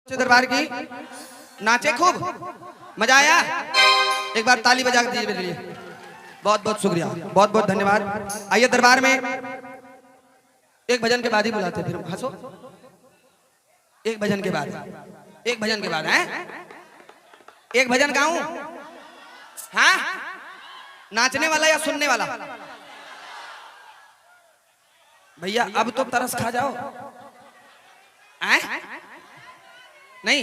दरबार की नाचे खूब मजा आया। एक बार ताली बजा दीजिए मेरे लिए। बहुत बहुत शुक्रिया, बहुत बहुत धन्यवाद। आइए दरबार में एक भजन के बाद ही बुलाते, फिर हंसो। एक भजन के बाद, एक भजन के बाद है, एक भजन गाऊं? हाँ, नाचने वाला या सुनने वाला? भैया अब तो तरस खा जाओ। आए? नहीं,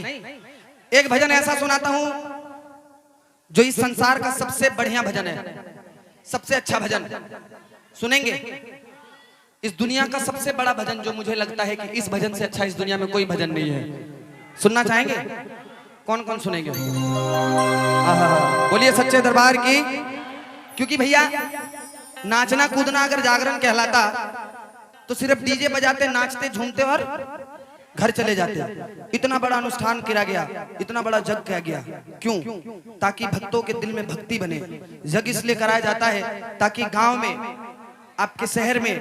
एक भजन ऐसा सुनाता हूं जो इस संसार का सबसे बढ़िया भजन है, सबसे अच्छा भजन सुनेंगे। इस दुनिया का सबसे बड़ा भजन जो मुझे लगता है कि इस भजन से अच्छा इस दुनिया में कोई भजन नहीं है। सुनना चाहेंगे? कौन कौन सुनेंगे? बोलिए सच्चे दरबार की। क्योंकि भैया नाचना कूदना अगर जागरण कहलाता तो सिर्फ डीजे बजाते, नाचते, झूमते और घर चले जाते। इतना बड़ा अनुष्ठान किया गया, इतना बड़ा जग किया गया, क्यों? ताकि भक्तों के दिल में भक्ति बने। जग इसलिए कराया जाता है ताकि गांव में, आपके शहर में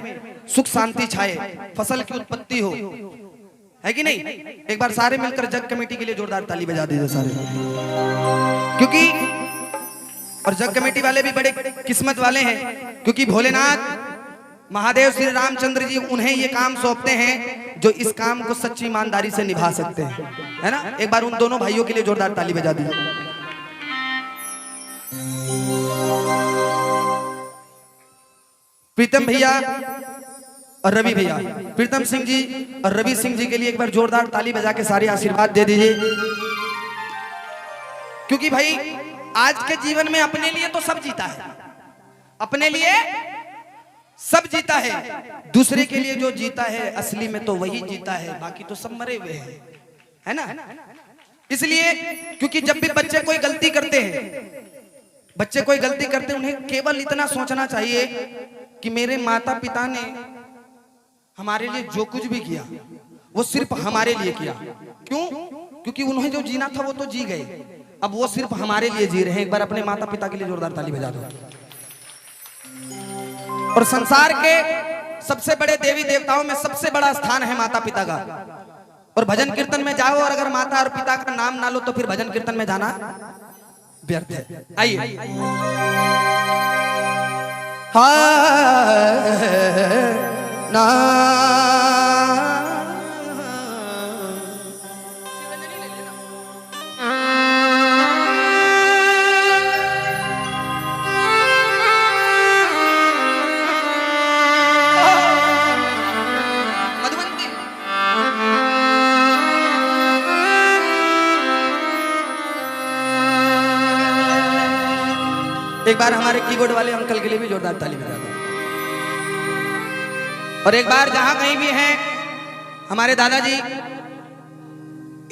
सुख शांति छाए, फसल की उत्पत्ति हो, है कि नहीं? एक बार सारे मिलकर जग कमेटी के लिए जोरदार ताली बजा दीजिए सारे। क्योंकि और जग कमेटी वाले भी बड़े किस्मत वाले हैं, क्योंकि भोलेनाथ महादेव श्री रामचंद्र जी उन्हें ये काम सौंपते हैं जो इस काम को सच्ची ईमानदारी से निभा सकते हैं, है ना? एक बार उन दोनों भाइयों के लिए जोरदार ताली बजा दीजिए। प्रीतम भैया और रवि भैया, प्रीतम सिंह जी और रवि सिंह जी के लिए एक बार जोरदार ताली बजा के सारे आशीर्वाद दे दीजिए। क्योंकि भाई आज के जीवन में अपने लिए तो सब जीता है, अपने लिए सब जीता है, दूसरे के लिए जो जीता है असली में तो वही जीता है, बाकी तो सब मरे हुए हैं, है ना? इसलिए क्योंकि जब भी बच्चे कोई गलती करते हैं, बच्चे कोई गलती करते हैं, उन्हें केवल इतना सोचना चाहिए कि मेरे माता पिता ने हमारे लिए जो कुछ भी किया वो सिर्फ हमारे लिए किया। क्यों? क्योंकि उन्हें जो जीना था वो तो जी गए, अब वो सिर्फ हमारे लिए जी रहे हैं। एक बार अपने माता पिता के लिए जोरदार ताली बजा दो। और संसार के सबसे बड़े देवी देवताओं में सबसे बड़ा स्थान है माता पिता का। और भजन कीर्तन में जाओ और अगर माता और पिता का नाम ना लो तो फिर भजन कीर्तन में जाना व्यर्थ है। आइए ना एक बार हमारे कीबोर्ड वाले अंकल के लिए भी जोरदार ताली बजा दो। और एक बार जहां कहीं भी हैं हमारे दादाजी,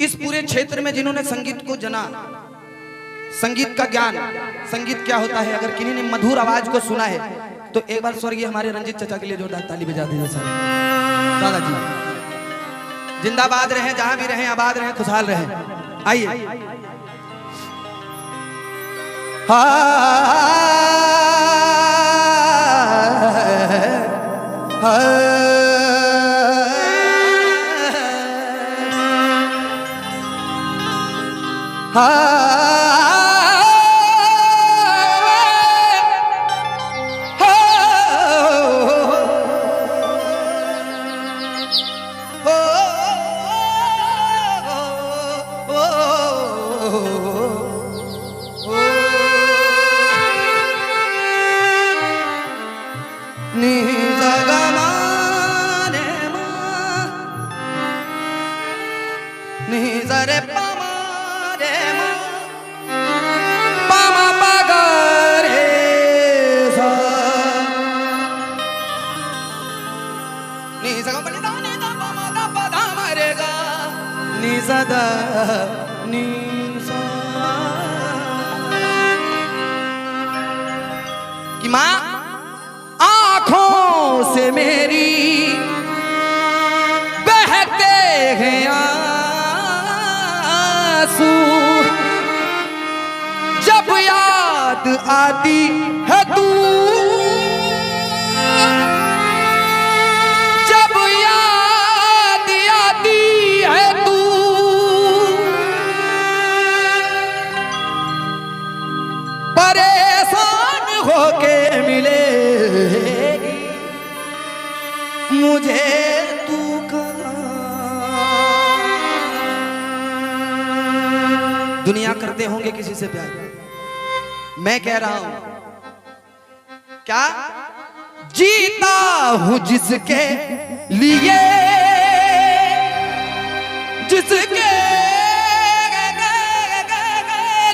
इस पूरे क्षेत्र में जिन्होंने संगीत को जना, संगीत का ज्ञान, संगीत क्या होता है, अगर किन्हीं ने मधुर आवाज को सुना है तो एक बार स्वर्गीय हमारे रंजीत चाचा के लिए जोरदार ताली बजा दीजिए सारे। दादाजी जिंदाबाद रहे, जहां भी रहे आबाद रहे, खुशहाल रहे। आइए कि माँ आंखों से मेरी बहते हैं आंसू, जब याद आती है तू, जब याद आती है तू, दुनिया करते होंगे किसी से प्यार, मैं कह रहा हूं क्या, जीता हूं जिसके लिए, जिसके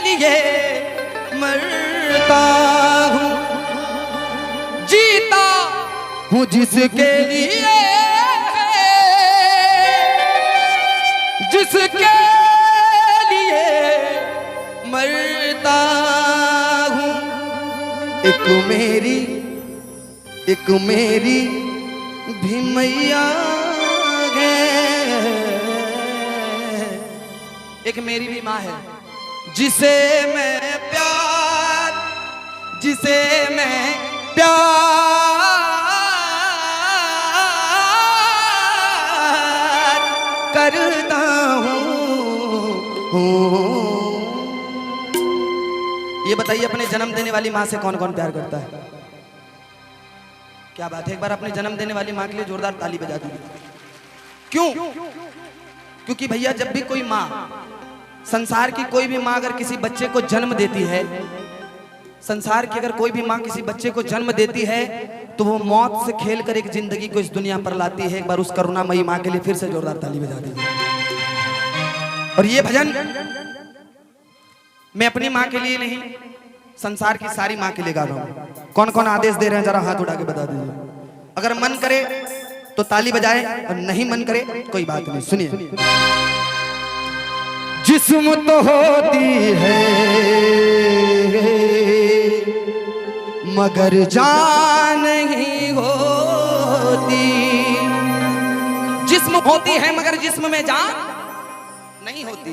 लिए मरता हूं, जीता हूं जिसके लिए, जिसके लिए मरता हूं। एक मेरी भी मैया है, एक मेरी भी माँ है, जिसे मैं प्यार करता हूँ। ये बताइए अपने जन्म देने वाली माँ से कौन कौन प्यार करता है? क्या बात है, एक बार अपने जन्म देने वाली माँ के लिए जोरदार ताली बजा दीजिए। क्यों? क्योंकि भैया जब भी कोई माँ, संसार की कोई भी माँ अगर किसी बच्चे को जन्म देती है, संसार की अगर कोई भी माँ किसी बच्चे को जन्म देती है तो वो मौत से खेलकर एक जिंदगी को इस दुनिया पर लाती है। एक बार उस करुणामयी माँ के लिए फिर से जोरदार ताली बजा दीजिए। और ये भजन मैं अपनी माँ के लिए नहीं, संसार की सारी माँ के लिए गा रहा हूँ। कौन कौन आदेश दे रहे हैं जरा हाथ उठा के बता दीजिए। अगर मन करे तो ताली बजाए और नहीं मन करे कोई बात नहीं। सुनिए, जिस्म तो होती है मगर जान नहीं होती, जिस्म होती है मगर जिस्म में जान नहीं होती।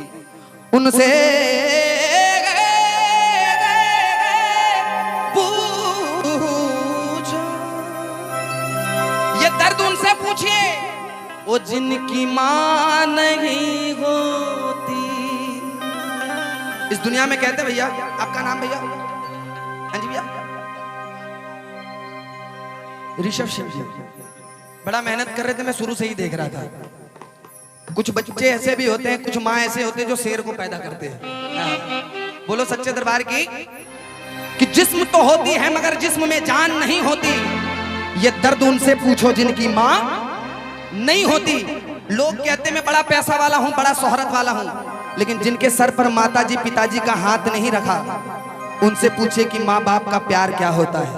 उनसे पूछो, ये दर्द उनसे पूछिए वो जिनकी मां नहीं होती। इस दुनिया में कहते भैया, आपका नाम भैया? हाँ जी भैया, ऋषभ सिंह जी। बड़ा मेहनत कर रहे थे, मैं शुरू से ही देख रहा था। कुछ बच्चे ऐसे भी होते हैं, कुछ माँ ऐसे होते हैं जो शेर को पैदा करते हैं। बोलो सच्चे दरबार की कि जिस्म तो होती है मगर जिस्म में जान नहीं होती। ये दर्द उनसे पूछो जिनकी माँ नहीं होती। लोग कहते मैं बड़ा पैसा वाला हूँ, बड़ा शोहरत वाला हूँ, लेकिन जिनके सर पर माताजी पिताजी का हाथ नहीं रखा, उनसे पूछे कि माँ बाप का प्यार क्या होता है।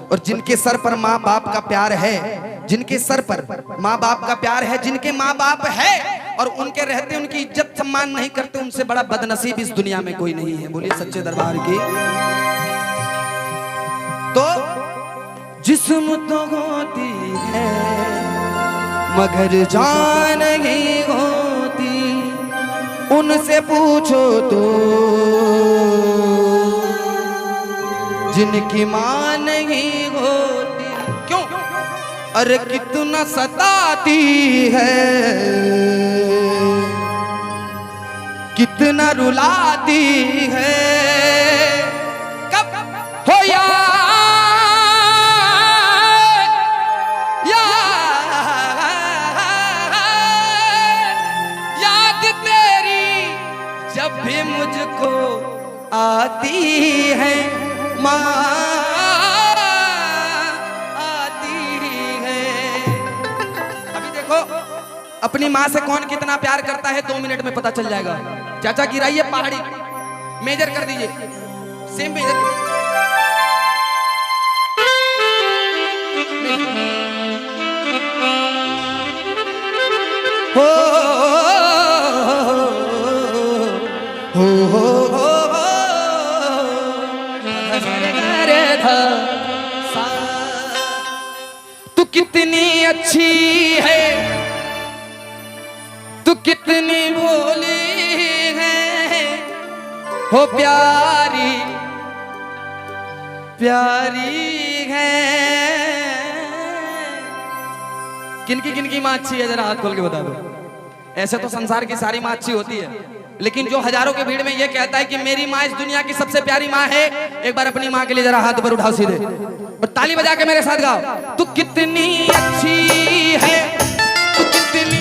और जिनके सर पर माँ बाप का प्यार है, जिनके सर पर माँ बाप का प्यार है, जिनके माँ बाप है और उनके रहते उनकी इज्जत सम्मान नहीं करते, उनसे बड़ा बदनसीब इस दुनिया में कोई नहीं है। बोलिए सच्चे दरबार की। तो जिस्म तो होती है मगर जान नहीं होती, उनसे पूछो तो जिनकी मां नहीं होती। क्यों? अरे कितना सताती है, कितना रुलाती है। कब हो याद तेरी जब भी मुझको आती है, माँ आती है। अभी देखो अपनी माँ से कौन कितना प्यार करता है 2 मिनट में पता चल जाएगा। चाचा गिराइए पहाड़ी, मेजर कर दीजिए, सेम मेजर हो हो हो हो तू कितनी अच्छी है, तू कितनी भोली है, हो प्यारी प्यारी है। किनकी माँ अच्छी है जरा हाथ खोल के बता दो। ऐसे तो संसार की सारी माँ अच्छी होती है, लेकिन जो हजारों के भीड़ में ये कहता है कि मेरी माँ इस दुनिया की सबसे प्यारी माँ है, एक बार अपनी माँ के लिए जरा हाथ ऊपर उठाओ सीधे और ताली बजा के मेरे साथ गाओ। तू कितनी अच्छी है, तू कितनी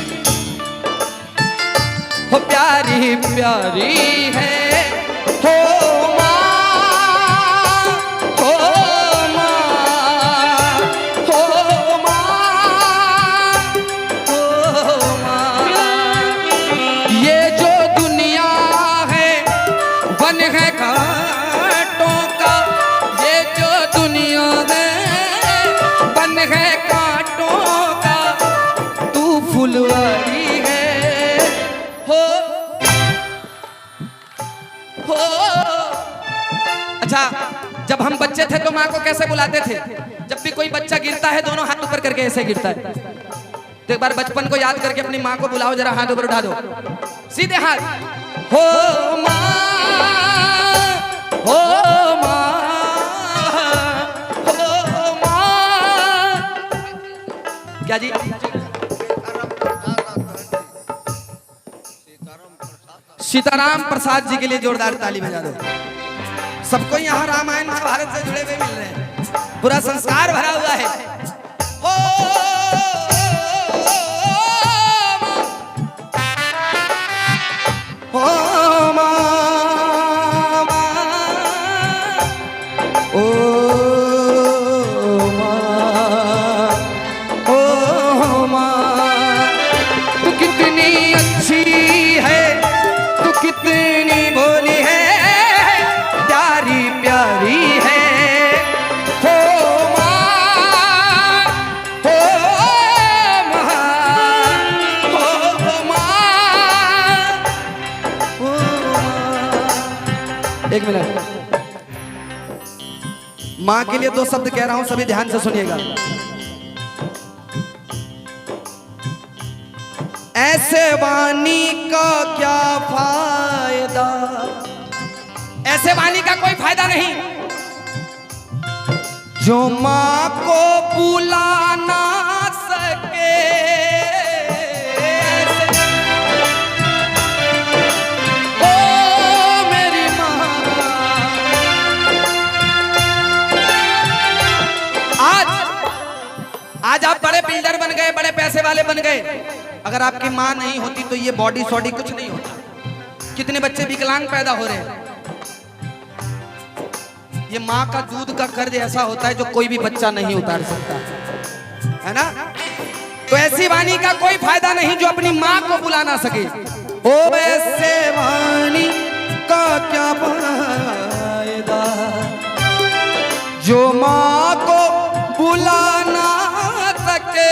हो प्यारी प्यारी है, जब हम बच्चे थे तो माँ को कैसे बुलाते थे? जब भी कोई बच्चा गिरता है दोनों हाथ ऊपर करके ऐसे गिरता है। तो एक बार बचपन को याद करके अपनी माँ को बुलाओ, जरा हाथ ऊपर उठा दो, सीधे हाथ। हो माँ, हो माँ, हो माँ। क्या जी? सीताराम प्रसाद जी के लिए जोरदार ताली बजा दो। सबको यहाँ रामायण महाभारत से जुड़े हुए मिल रहे हैं, पूरा संस्कार भरा हुआ है। ओ माँ, ओ माँ, तू कितनी अच्छी है, तू कितनी भोली है, प्यारी प्यारी है। हो माँ, हो माँ, हो माँ, हो माँ। एक मिनट, माँ के लिए दो शब्द कह रहा हूं, सभी ध्यान से सुनिएगा। ऐसे वाणी का क्या फायदा, ऐसे वाणी का कोई फायदा नहीं जो माँ को बुला ना सके। ओ मेरी माँ, आज आप बड़े बिल्डर बन गए, बड़े पैसे वाले बन गए, अगर आपकी माँ नहीं होती तो ये बॉडी सॉडी कुछ नहीं होता। कितने बच्चे विकलांग पैदा हो रहे हैं। ये माँ का दूध का कर्ज ऐसा होता है जो कोई भी बच्चा नहीं उतार सकता, है ना? तो ऐसी वाणी का कोई फायदा नहीं जो अपनी माँ को बुला ना सके। ओ ऐसे वाणी का क्या फायदा जो माँ को बुला ना सके।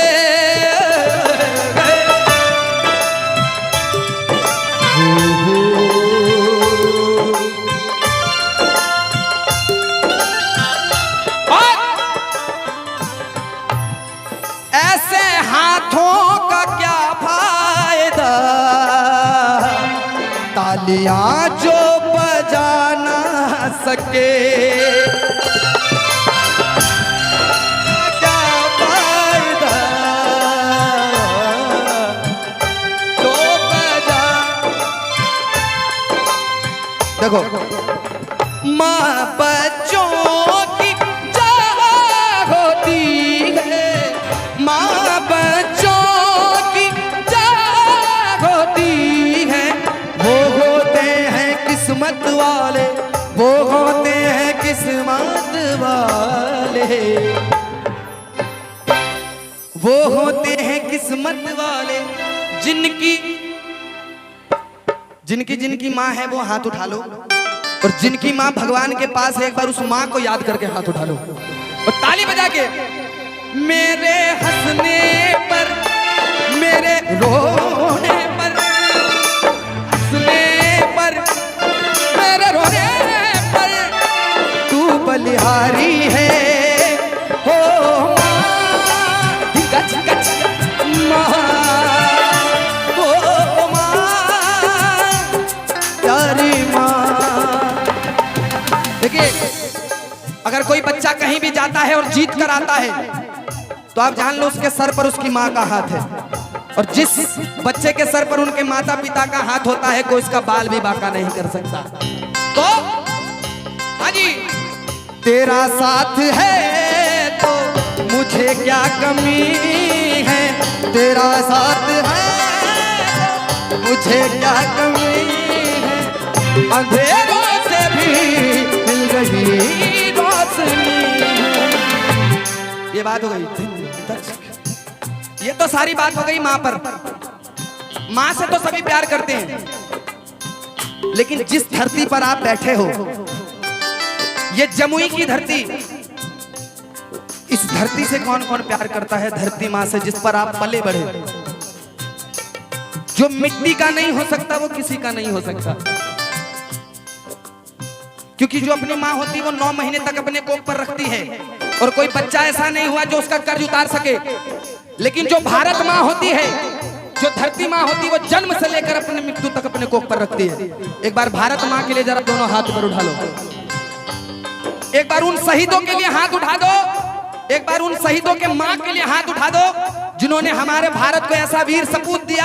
ऐसे हाथों का क्या फायदा, तालियां जो बजा ना सके। क्या फायदा जो बजा। देखो, माँ बच्चों की जान होती है, माँ बच्चों की जान होती है। वो होते हैं किस्मत वाले, वो होते हैं किस्मत वाले, वो होते हैं किस्मत वाले जिनकी जिनकी जिनकी माँ है वो हाथ उठा लो, और जिनकी माँ भगवान के पास है एक बार उस माँ को याद करके हाथ उठा लो और ताली बजा के। मेरे हंसने पर, मेरे रोने पर, हंसने पर, मेरे रोने पर तू बलिहारी है। हो माँ, गच गच माँ, हो माँ, प्यारी माँ। देखिए, अगर कोई बच्चा कहीं भी जाता है और जीत कर आता है तो आप जान लो उसके सर पर उसकी माँ का हाथ है, और जिस बच्चे के सर पर उनके माता पिता का हाथ होता है कोई इसका बाल भी बांका नहीं कर सकता। तो हाँ जी, तेरा साथ है तो मुझे क्या कमी है, तेरा साथ है मुझे क्या कमी है, अंधेरों से भी मिल रही रोशनी है। ये बात हो गई, ये तो सारी बात हो गई माँ पर। माँ से तो सभी प्यार करते हैं, लेकिन जिस धरती पर आप बैठे हो, ये जमुई की धरती, इस धरती से कौन कौन प्यार करता है? धरती माँ से, जिस पर आप पले बढ़े। जो मिट्टी का नहीं हो सकता वो किसी का नहीं हो सकता। क्योंकि जो अपनी माँ होती है वो 9 महीने तक अपने कोख पर रखती है, और कोई बच्चा ऐसा नहीं हुआ जो उसका कर्ज उतार सके। लेकिन जो भारत माँ होती है, जो धरती माँ होती है, वो जन्म से लेकर अपने मृत्यु तक अपने कोख पर रखती है। एक बार भारत माँ के लिए जरा दोनों हाथ पर उठा लो, एक बार उन शहीदों के लिए हाथ उठा दो, एक बार उन शहीदों के माँ के लिए हाथ उठा दो, जिन्होंने हमारे भारत को ऐसा वीर सपूत दिया।